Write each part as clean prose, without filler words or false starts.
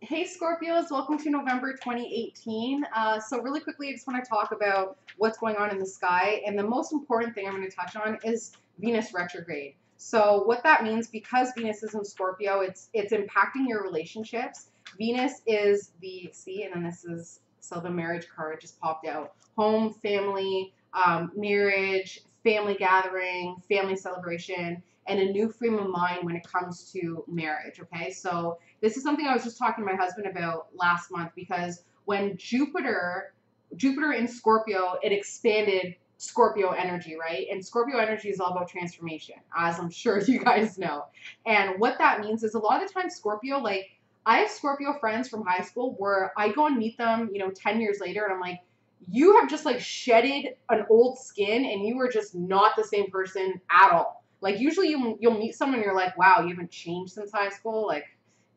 Hey Scorpios, welcome to November 2018. So really quickly, I just want to talk about what's going on in the sky. And the most important thing I'm going to touch on is Venus retrograde. So what that means, because Venus is in Scorpio, it's impacting your relationships. Venus is the, see, and then this is, so the marriage card just popped out. Home, family, marriage, family gathering, family celebration, and a new frame of mind when it comes to marriage, okay? So this is something I was just talking to my husband about last month, because when Jupiter in Scorpio, it expanded Scorpio energy, right? And Scorpio energy is all about transformation, as I'm sure you guys know. And what that means is a lot of the time Scorpio, like I have Scorpio friends from high school where I go and meet them, 10 years later, and I'm like, you have just like shedded an old skin and you are just not the same person at all. Like usually you'll meet someone and you're like, wow, you haven't changed since high school. Like,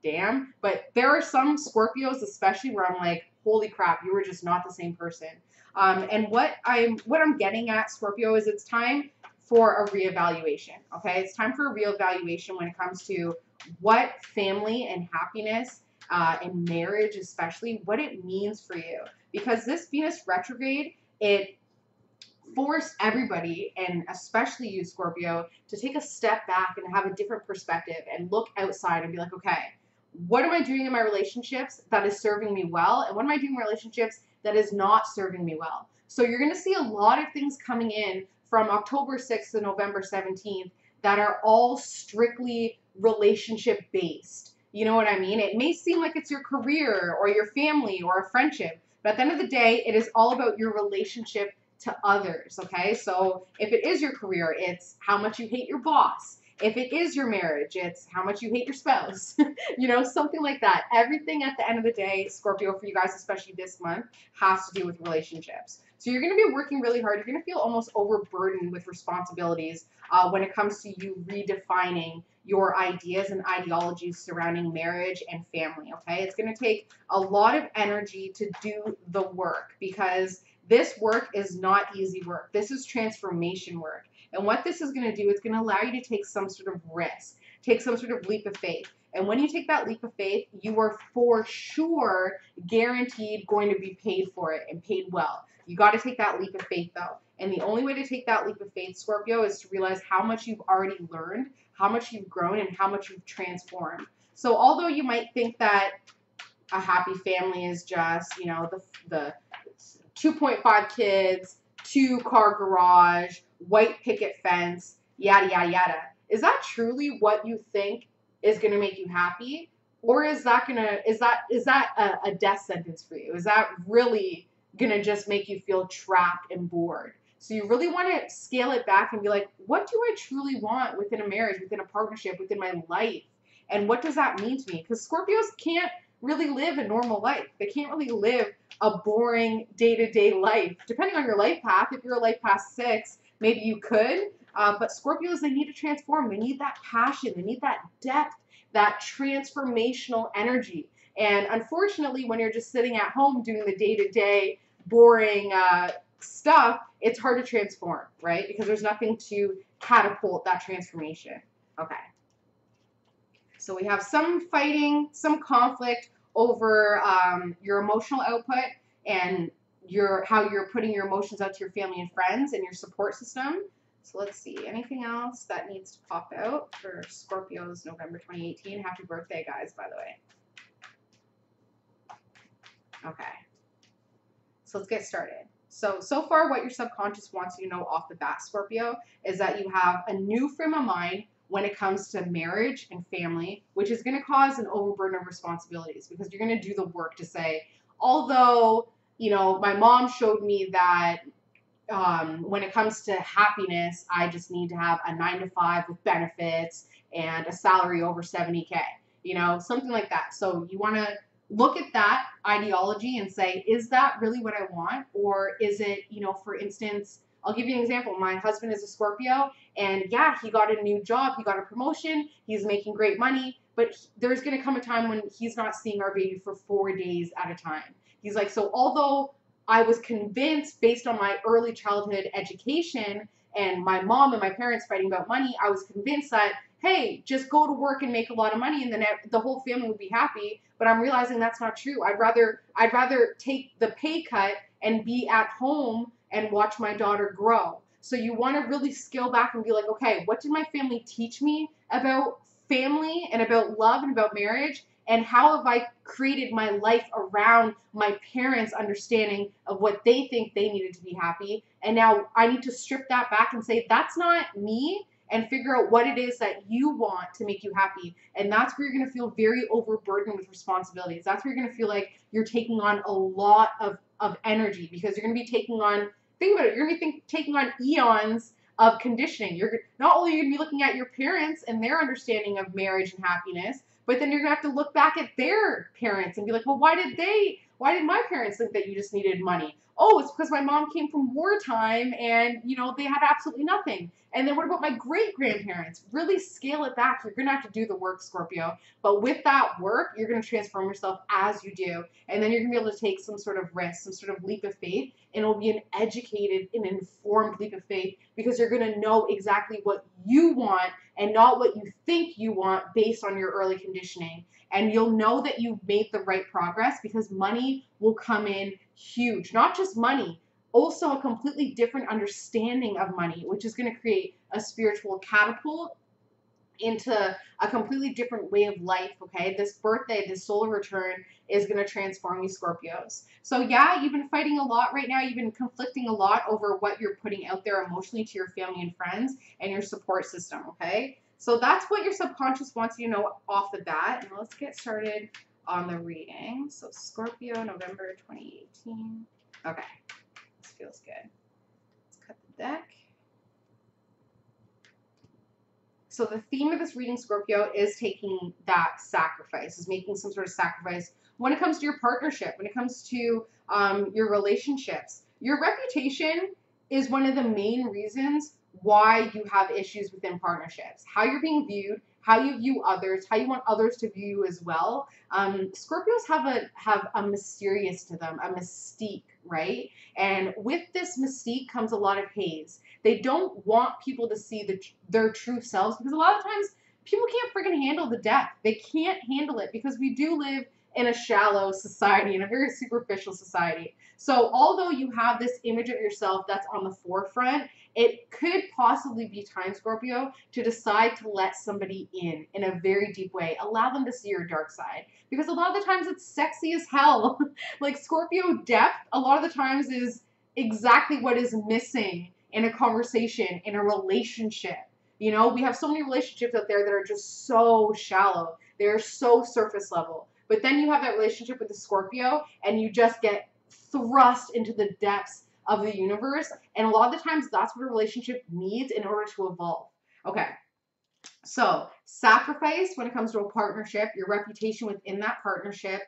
damn. But there are some Scorpios, especially, where I'm like, holy crap, you were just not the same person. And what I'm getting at, Scorpio, is it's time for a reevaluation. Okay, it's time for a reevaluation when it comes to what family and happiness and marriage, especially, what it means for you. Because this Venus retrograde, it forced everybody, and especially you, Scorpio, to take a step back and have a different perspective and look outside and be like, okay, what am I doing in my relationships that is serving me well? And what am I doing in relationships that is not serving me well? So you're going to see a lot of things coming in from October 6th to November 17th that are all strictly relationship based. You know what I mean? It may seem like it's your career or your family or a friendship, but at the end of the day, it is all about your relationship to others, okay? So if it is your career, it's how much you hate your boss. If it is your marriage, it's how much you hate your spouse. Something like that. Everything at the end of the day, Scorpio, for you guys, especially this month, has to do with relationships. So you're going to be working really hard. You're going to feel almost overburdened with responsibilities when it comes to you redefining your ideas and ideologies surrounding marriage and family, okay? It's going to take a lot of energy to do the work, because this work is not easy work. This is transformation work. And what this is going to do, it's going to allow you to take some sort of risk, take some sort of leap of faith. And when you take that leap of faith, you are for sure guaranteed going to be paid for it, and paid well. You got to take that leap of faith, though. And the only way to take that leap of faith, Scorpio, is to realize how much you've already learned, how much you've grown, and how much you've transformed. So although you might think that a happy family is just, the 2.5 kids, 2-car garage, white picket fence, yada, yada, yada. Is that truly what you think is going to make you happy? Or is that a death sentence for you? Is that really going to just make you feel trapped and bored? So you really want to scale it back and be like, what do I truly want within a marriage, within a partnership, within my life? And what does that mean to me? Because Scorpios can't really live a normal life. They can't really live a boring day-to-day life. Depending on your life path, if you're a life path 6, maybe you could. But Scorpios, they need to transform. They need that passion. They need that depth, that transformational energy. And unfortunately, when you're just sitting at home doing the day-to-day boring stuff, it's hard to transform, right? Because there's nothing to catapult that transformation. Okay. So we have some fighting, some conflict over your emotional output and how you're putting your emotions out to your family and friends and your support system. So let's see, anything else that needs to pop out for Scorpios November 2018? Happy birthday, guys, by the way. Okay, so let's get started. So far what your subconscious wants you to know off the bat, Scorpio, is that you have a new frame of mind when it comes to marriage and family, which is going to cause an overburden of responsibilities, because you're going to do the work to say, although, my mom showed me that when it comes to happiness, I just need to have a 9-to-5 with benefits and a salary over 70K, something like that. So you want to look at that ideology and say, is that really what I want? Or is it, for instance, I'll give you an example. My husband is a Scorpio, and yeah, he got a new job, he got a promotion, he's making great money, but there's going to come a time when he's not seeing our baby for 4 days at a time. He's like, so although I was convinced based on my early childhood education and my mom and my parents fighting about money, I was convinced that, hey, just go to work and make a lot of money and then the whole family would be happy. but I'm realizing that's not true. I'd rather take the pay cut and be at home and watch my daughter grow. So you want to really scale back and be like, okay, what did my family teach me about family and about love and about marriage? And how have I created my life around my parents' understanding of what they think they needed to be happy? And now I need to strip that back and say, that's not me, and figure out what it is that you want to make you happy. And that's where you're going to feel very overburdened with responsibilities. That's where you're going to feel like you're taking on a lot of energy, because you're going to be taking on, think about it, you're going to be taking on eons of conditioning. You're not only going to be looking at your parents and their understanding of marriage and happiness, but then you're going to have to look back at their parents and be like, well, why did my parents think that you just needed money? Oh, it's because my mom came from wartime and, they had absolutely nothing. And then what about my great-grandparents? Really scale it back. You're going to have to do the work, Scorpio. But with that work, you're going to transform yourself as you do. And then you're going to be able to take some sort of risk, some sort of leap of faith. And it'll be an educated and informed leap of faith, because you're going to know exactly what you want and not what you think you want based on your early conditioning. And you'll know that you've made the right progress, because money will come in huge. Not just money, also a completely different understanding of money, which is going to create a spiritual catapult into a completely different way of life, okay? This birthday, this solar return is going to transform you, Scorpios. So yeah, you've been fighting a lot right now. You've been conflicting a lot over what you're putting out there emotionally to your family and friends and your support system, okay? So that's what your subconscious wants you to know off the bat. And let's get started on the reading. So Scorpio, November 2018. Okay, this feels good. Let's cut the deck. So the theme of this reading, Scorpio, is taking that sacrifice, is making some sort of sacrifice when it comes to your partnership, when it comes to your relationships. Your reputation is one of the main reasons why you have issues within partnerships. How you're being viewed, how you view others, how you want others to view you as well. Scorpios have a mysterious to them, a mystique, right? And with this mystique comes a lot of haze. They don't want people to see their true selves, because a lot of times people can't freaking handle the depth. They can't handle it, because we do live in a shallow society, in a very superficial society. So although you have this image of yourself that's on the forefront, it could possibly be time, Scorpio, to decide to let somebody in a very deep way. Allow them to see your dark side. Because a lot of the times it's sexy as hell. Like Scorpio depth, a lot of the times is exactly what is missing in a conversation, in a relationship. We have so many relationships out there that are just so shallow. They're so surface level. But then you have that relationship with the Scorpio and you just get thrust into the depths of the universe. And a lot of the times that's what a relationship needs in order to evolve. Okay. So sacrifice when it comes to a partnership, your reputation within that partnership.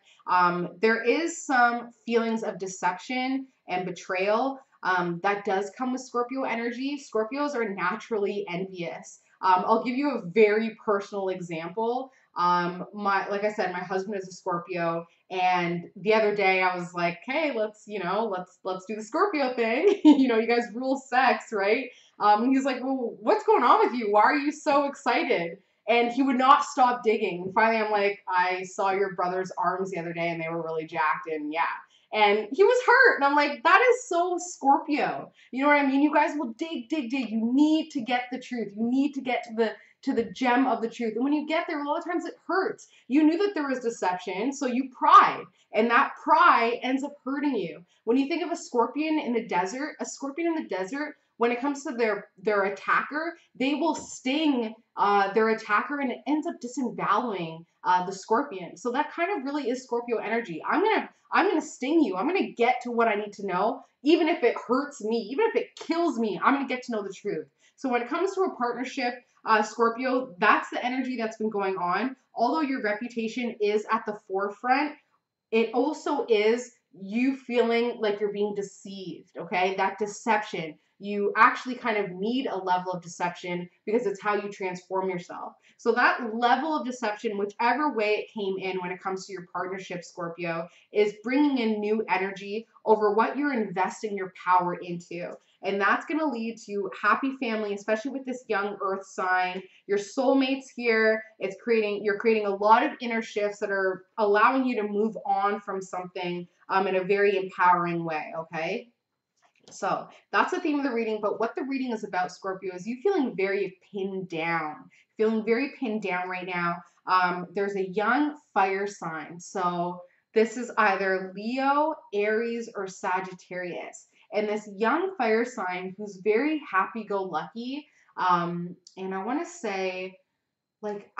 There is some feelings of deception and betrayal. That does come with Scorpio energy. Scorpios are naturally envious. I'll give you a very personal example. Like I said, my husband is a Scorpio, and the other day I was like, hey, let's do the Scorpio thing. You guys rule sex, right? And he's like, well, what's going on with you? Why are you so excited? And he would not stop digging. And finally, I'm like, I saw your brother's arms the other day and they were really jacked, and yeah. And he was hurt. And I'm like, that is so Scorpio. You know what I mean? You guys will dig, dig, dig. You need to get the truth. You need to get to the gem of the truth. And when you get there, a lot of times it hurts. You knew that there was deception, so you pried. And that pride ends up hurting you. When you think of a scorpion in the desert, when it comes to their attacker, they will sting their attacker, and it ends up disemboweling the scorpion. So that kind of really is Scorpio energy. I'm gonna sting you. I'm gonna get to what I need to know, even if it hurts me, even if it kills me. I'm gonna get to know the truth. So when it comes to a partnership, Scorpio, that's the energy that's been going on. Although your reputation is at the forefront, it also is you feeling like you're being deceived, okay? That deception. you actually kind of need a level of deception because it's how you transform yourself. So that level of deception, whichever way it came in when it comes to your partnership, Scorpio, is bringing in new energy over what you're investing your power into. And that's going to lead to happy family, especially with this young earth sign. Your soulmate's here. You're creating a lot of inner shifts that are allowing you to move on from something in a very empowering way, okay? So that's the theme of the reading. But what the reading is about, Scorpio, is you feeling very pinned down, feeling very pinned down right now. There's a young fire sign. So this is either Leo, Aries, or Sagittarius. And this young fire sign who's very happy-go-lucky. And I want to say, like,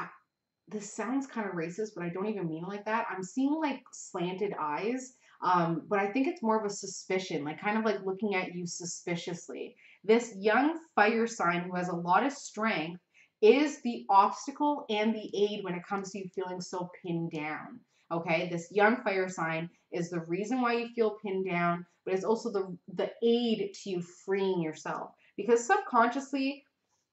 this sounds kind of racist, but I don't even mean it like that. I'm seeing like slanted eyes, but I think it's more of a suspicion, like kind of like looking at you suspiciously. This young fire sign who has a lot of strength is the obstacle and the aid when it comes to you feeling so pinned down. Okay, this young fire sign is the reason why you feel pinned down, but it's also the aid to you freeing yourself. Because subconsciously,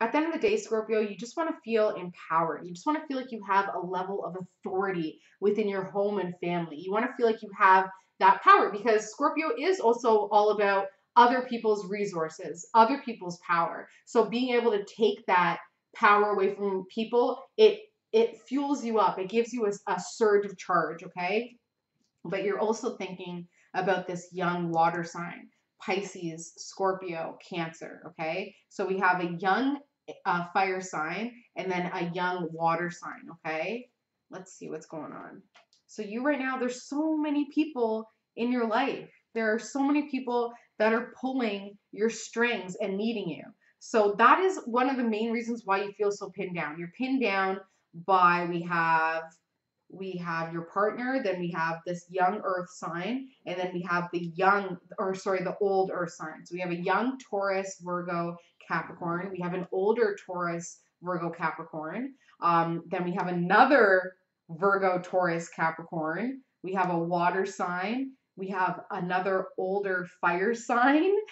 at the end of the day, Scorpio, you just want to feel empowered. You just want to feel like you have a level of authority within your home and family. You want to feel like you have that power because Scorpio is also all about other people's resources, other people's power. So being able to take that power away from people, it fuels you up. It gives you a surge of charge, okay? But you're also thinking about this young water sign, Pisces, Scorpio, Cancer, okay? So we have a young fire sign and then a young water sign, okay? Let's see what's going on. So you right now, there's so many people in your life. There are so many people that are pulling your strings and needing you. So that is one of the main reasons why you feel so pinned down. You're pinned down by, we have your partner, then we have this young earth sign, and then we have the old earth sign. So we have a young Taurus, Virgo, Capricorn. We have an older Taurus, Virgo, Capricorn. Then we have another Virgo, Taurus, Capricorn. We have a water sign. We have another older fire sign. You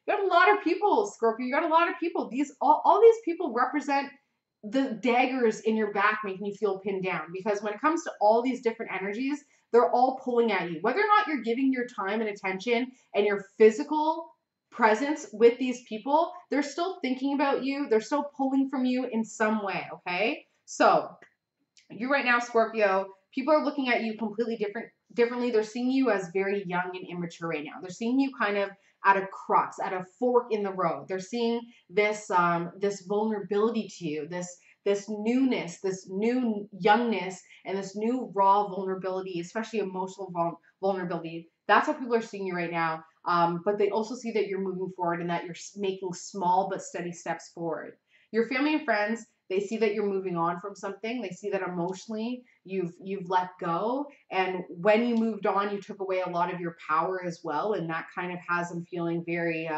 got a lot of people, Scorpio. You got a lot of people. All these people represent the daggers in your back making you feel pinned down, because when it comes to all these different energies, they're all pulling at you. Whether or not you're giving your time and attention and your physical presence with these people, they're still thinking about you. They're still pulling from you in some way, okay? So you right now, Scorpio, people are looking at you completely differently. They're seeing you as very young and immature right now. They're seeing you kind of at a crux, at a fork in the road. They're seeing this this vulnerability to you, this newness, this new youngness, and this new raw vulnerability, especially emotional vulnerability. That's how people are seeing you right now. But they also see that you're moving forward and that you're making small but steady steps forward. Your family and friends, they see that you're moving on from something. They see that emotionally you've let go. And when you moved on, you took away a lot of your power as well. And that kind of has them feeling very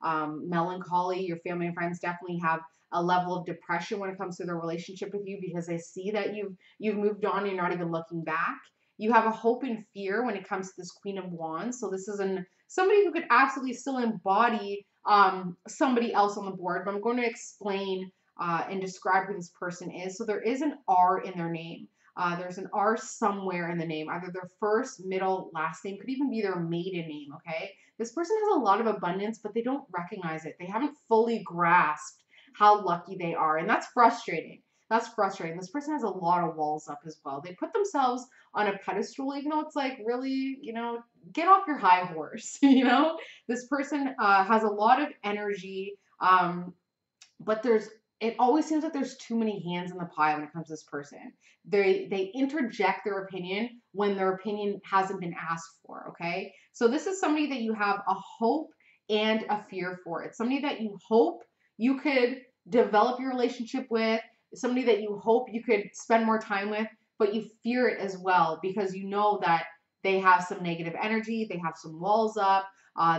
melancholy. Your family and friends definitely have a level of depression when it comes to their relationship with you because they see that you've moved on and you're not even looking back. You have a hope and fear when it comes to this Queen of Wands. So this is somebody who could absolutely still embody somebody else on the board. But I'm going to explain and describe who this person is. So there is an R in their name. There's an R somewhere in the name, either their first, middle, last name, could even be their maiden name, okay? This person has a lot of abundance, but they don't recognize it. They haven't fully grasped how lucky they are, and that's frustrating. That's frustrating. This person has a lot of walls up as well. They put themselves on a pedestal, even though it's like, really, get off your high horse, This person has a lot of energy, but it always seems like there's too many hands in the pie when it comes to this person. They interject their opinion when their opinion hasn't been asked for, okay? So this is somebody that you have a hope and a fear for. It's somebody that you hope you could develop your relationship with, somebody that you hope you could spend more time with, but you fear it as well because you know that they have some negative energy, they have some walls up,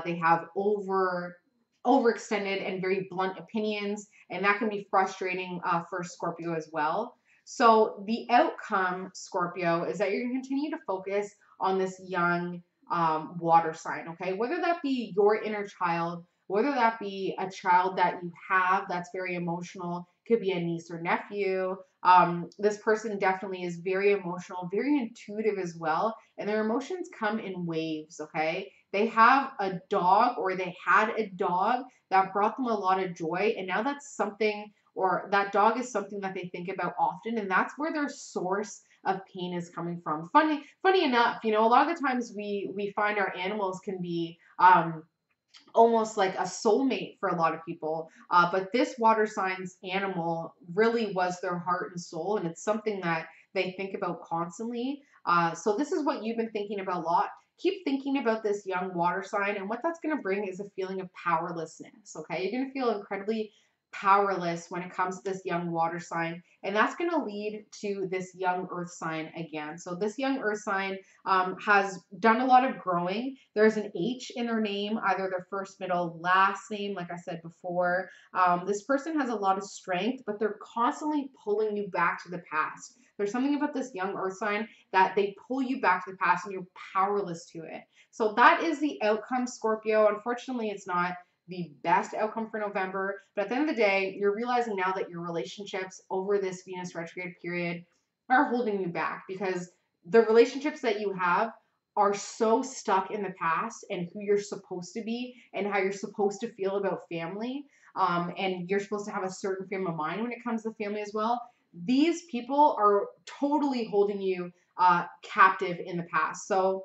they have overextended and very blunt opinions, and that can be frustrating for Scorpio as well. So the outcome, Scorpio, is that you're going to continue to focus on this young water sign, okay? Whether that be your inner child, whether that be a child that you have that's very emotional, could be a niece or nephew. This person definitely is very emotional, very intuitive as well, and their emotions come in waves, okay? They have a dog, or they had a dog that brought them a lot of joy, and now that's something, or that dog is something that they think about often, and that's where their source of pain is coming from. Funny enough, you know, a lot of the times we find our animals can be almost like a soulmate for a lot of people. But this water signs animal really was their heart and soul, and it's something that they think about constantly. So this is what you've been thinking about a lot. Keep thinking about this young water sign, and what that's going to bring is a feeling of powerlessness. Okay, you're going to feel incredibly powerless when it comes to this young water sign, and that's going to lead to this young earth sign again. So this young earth sign has done a lot of growing. There's an H in their name, either their first, middle, last name, like I said before. This person has a lot of strength, but they're constantly pulling you back to the past. There's something about this young earth sign that they pull you back to the past and you're powerless to it. So that is the outcome, Scorpio. Unfortunately, it's not the best outcome for November. But at the end of the day, you're realizing now that your relationships over this Venus retrograde period are holding you back, because the relationships that you have are so stuck in the past and who you're supposed to be and how you're supposed to feel about family. And you're supposed to have a certain frame of mind when it comes to family as well. These people are totally holding you captive in the past. So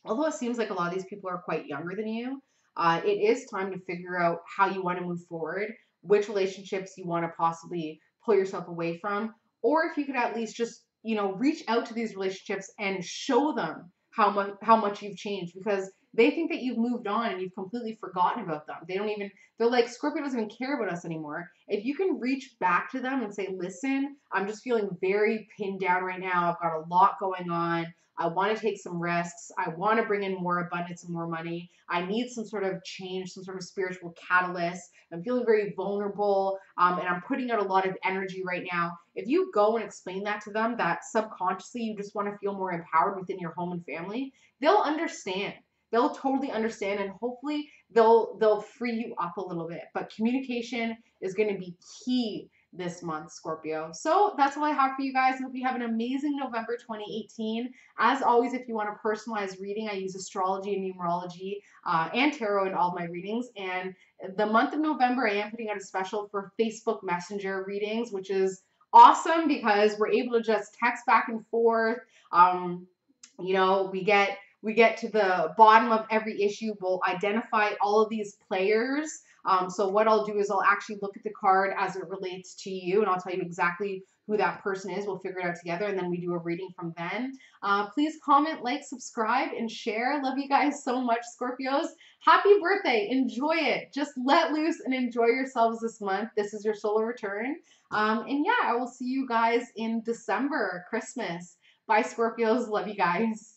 although it seems like a lot of these people are quite younger than you, it is time to figure out how you want to move forward, which relationships you want to possibly pull yourself away from, or if you could at least just, you know, reach out to these relationships and show them how much you've changed, because they think that you've moved on and you've completely forgotten about them. They don't even, they're like, Scorpio doesn't even care about us anymore. If you can reach back to them and say, listen, I'm just feeling very pinned down right now. I've got a lot going on. I want to take some risks. I want to bring in more abundance and more money. I need some sort of change, some sort of spiritual catalyst. I'm feeling very vulnerable, and I'm putting out a lot of energy right now. If you go and explain that to them, that subconsciously you just want to feel more empowered within your home and family, they'll understand. They'll totally understand, and hopefully they'll free you up a little bit. But communication is going to be key this month, Scorpio. So that's all I have for you guys. I hope you have an amazing November 2018. As always, if you want a personalized reading, I use astrology and numerology and tarot in all of my readings. And the month of November, I am putting out a special for Facebook Messenger readings, which is awesome because we're able to just text back and forth. You know, we get to the bottom of every issue. We'll identify all of these players. So what I'll do is I'll actually look at the card as it relates to you, and I'll tell you exactly who that person is. We'll figure it out together, and then we do a reading from then. Please comment, like, subscribe, and share. Love you guys so much, Scorpios. Happy birthday. Enjoy it. Just let loose and enjoy yourselves this month. This is your solar return. And yeah, I will see you guys in December, Christmas. Bye, Scorpios. Love you guys.